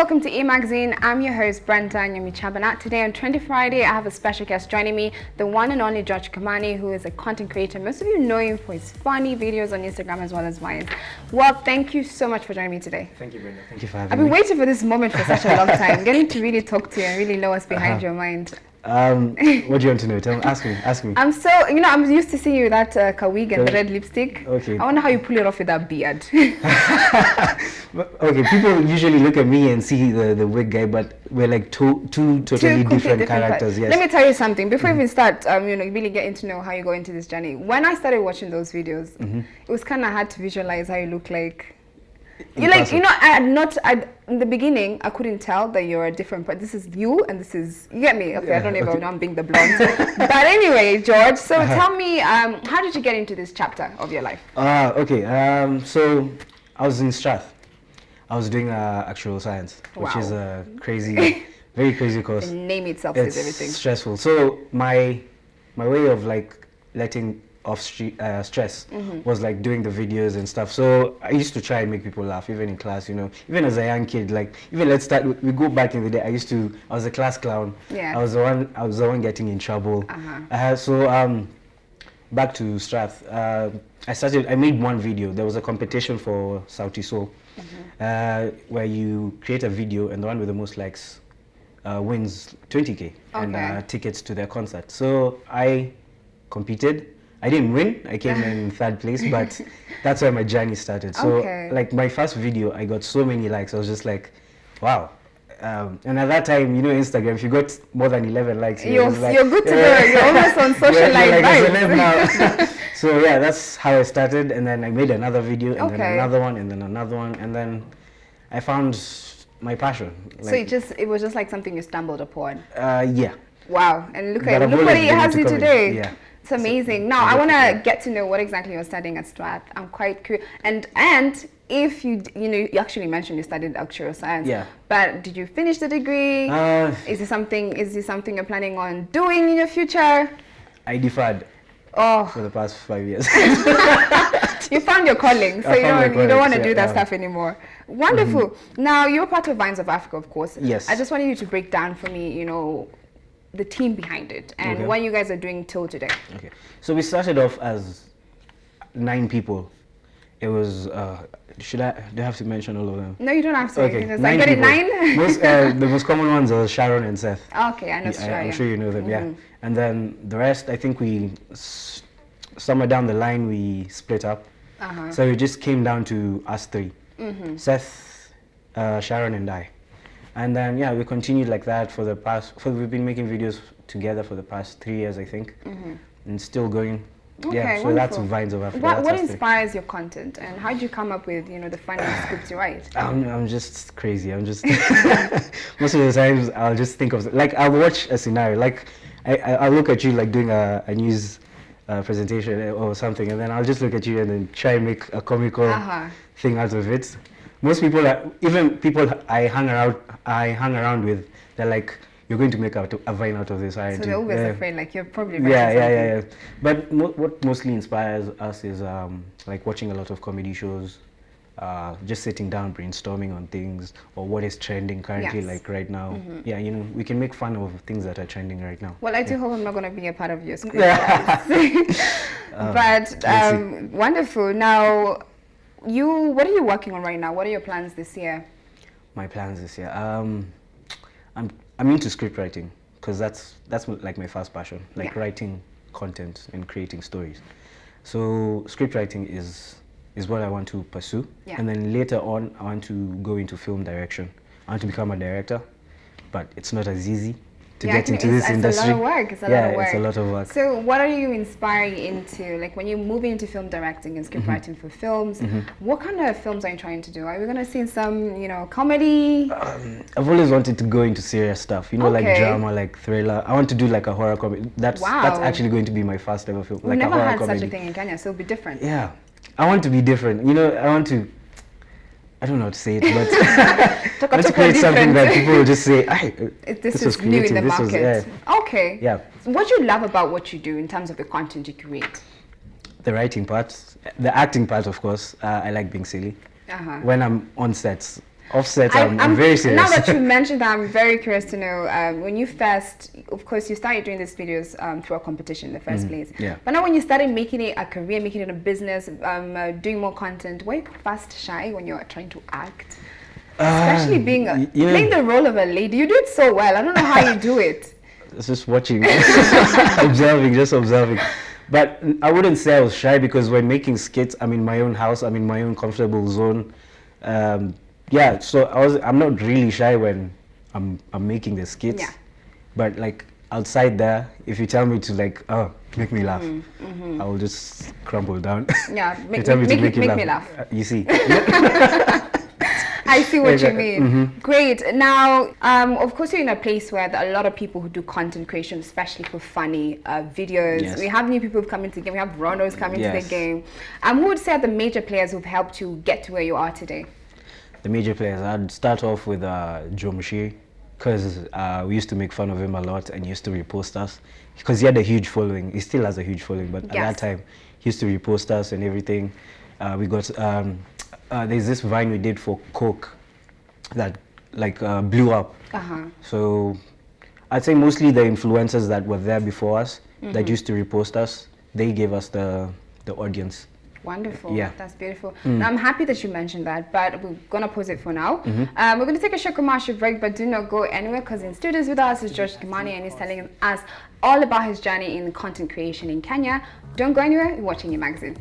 welcome to E-Magazine. I'm your host, Brenda Nyamichabana. Today on Trendy Friday, I have a special guest joining me, the one and only George Kimani, who is a content creator. Most of you know him for his funny videos on Instagram as well as mine. Well, thank you so much for joining me today. Thank you, Brenda. Thank you for having me. I've been waiting for this moment for such a long time, getting to really talk to you and really know what's behind your mind. What do you want to know? Ask me. I'm so, I'm used to seeing you with that wig and the red lipstick. Okay. I wonder how you pull it off with that beard. Okay, people usually look at me and see the wig guy, but we're like two totally different characters. Yes. Let me tell you something. Before we even start, really getting to know how you go into this journey. When I started watching those videos, it was kind of hard to visualize how you look like. In the beginning, I couldn't tell that you're a different person. This is you, and this is, you get me? Okay, yeah, I don't even know I'm being the blonde. But anyway, George, so tell me, how did you get into this chapter of your life? Okay, so I was in Strath. I was doing actuarial science, which is a crazy, very crazy course. The name itself is everything. It's stressful. So my way of like letting off stress was like doing the videos and stuff. So I used to try and make people laugh, even in class, even as a young kid. Like, even we go back in the day, I was a class clown. Yeah. I was the one getting in trouble. So back to Strath, I made one video. There was a competition for Sauti Soul, where you create a video and the one with the most likes wins 20K and tickets to their concert. So I competed. I didn't win, I came in third place, but that's where my journey started. So like my first video, I got so many likes. I was just like, wow. And at that time, Instagram, if you got more than 11 likes, you're good to go. You're almost on social life. So yeah, that's how I started. And then I made another video, and then another one, and then another one. And then I found my passion. So it was just like something you stumbled upon? Yeah. Wow. And look what he has you today. Yeah. It's amazing. Now, I want to get to know what exactly you're studying at Strath. I'm quite curious. And if you actually mentioned you studied actuarial science. Yeah. But did you finish the degree? Is this something you're planning on doing in your future? I deferred. For the past 5 years. You found your calling, so you don't want to do that stuff anymore. Wonderful. Now, you're part of Vines of Africa, of course. Yes. I just wanted you to break down for me, the team behind it and what you guys are doing till today. Okay, so we started off as 9 people. It was do I have to mention all of them? No, you don't have to. Okay, 9 people. 9? The most common ones are Sharon and Seth. Okay, I know. I'm sure you know them. Yeah, and then the rest, I think somewhere down the line we split up. So it just came down to us 3: Seth, Sharon, and I. And then we continued like that we've been making videos together for the past 3 years, I think, and still going. Okay, so that's Vines of Africa. What inspires your content, and how did you come up with the funny scripts you write? I'm just crazy. I'm just most of the times I'll just think of, like, I'll watch a scenario, like I'll look at you like doing a news presentation or something, and then I'll just look at you and then try and make a comical thing out of it. Most people, even people I hang around with, they're like, you're going to make a Vine out of this, aren't you? So they're always afraid, like, you're probably Yeah. But what mostly inspires us is like watching a lot of comedy shows, just sitting down, brainstorming on things, or what is trending currently, like right now. Yeah, we can make fun of things that are trending right now. Well, I do hope I'm not going to be a part of your script. But wonderful. Now, what are you working on right now? What are your plans this year? My plans this year? I'm into script writing, because that's like my first passion, like writing content and creating stories. So script writing is what I want to pursue. And then later on, I want to go into film direction. I want to become a director, but it's not as easy to get into this industry. It's a lot of work. It's a lot of work. So what are you inspiring into? Like, when you're moving into film directing and script writing for films, what kind of films are you trying to do? Are we going to see some, comedy? I've always wanted to go into serious stuff, like drama, like thriller. I want to do like a horror comedy. That's actually going to be my first ever film. We've never had such a thing in Kenya, so it'll be different. Yeah. I want to be different. I don't know how to say it, but let's create something that people will just say, this was new creative. in the market. Okay. Yeah. So what do you love about what you do in terms of the content you create? The writing part, the acting part, of course. I like being silly. When I'm on sets, Offset, I'm very serious. Now that you mentioned that, I'm very curious to know, when you first, of course, you started doing these videos through a competition in the first place. Yeah. But now when you started making it a career, making it a business, doing more content, were you first shy when you were trying to act? Especially being playing the role of a lady. You do it so well. I don't know how you do it. Just watching, just observing. But I wouldn't say I was shy, because when making skits, I'm in my own house, I'm in my own comfortable zone. Yeah, so I'm not really shy when I'm making the skits. Yeah. But like outside there, if you tell me to like, make me laugh, I will just crumble down. Yeah, make me laugh. You see. I see what you mean. Great. Now, of course, you're in a place where there are a lot of people who do content creation, especially for funny videos. Yes. We have new people who've come into the game. We have runners coming to the game. Who would say are the major players who've helped you get to where you are today? The major players, I'd start off with Joe Mushi, because we used to make fun of him a lot and he used to repost us, because he had a huge following. He still has a huge following, but at that time, he used to repost us and everything. We got... there's this Vine we did for Coke that like blew up. So I'd say mostly the influencers that were there before us, that used to repost us, they gave us the audience. Wonderful. Yeah. That's beautiful. Now, I'm happy that you mentioned that, but we're going to pause it for now. We're going to take a short commercial break, but do not go anywhere, because in studios with us is George Kimani, and he's telling us all about his journey in content creation in Kenya. Don't go anywhere. You're watching your magazine.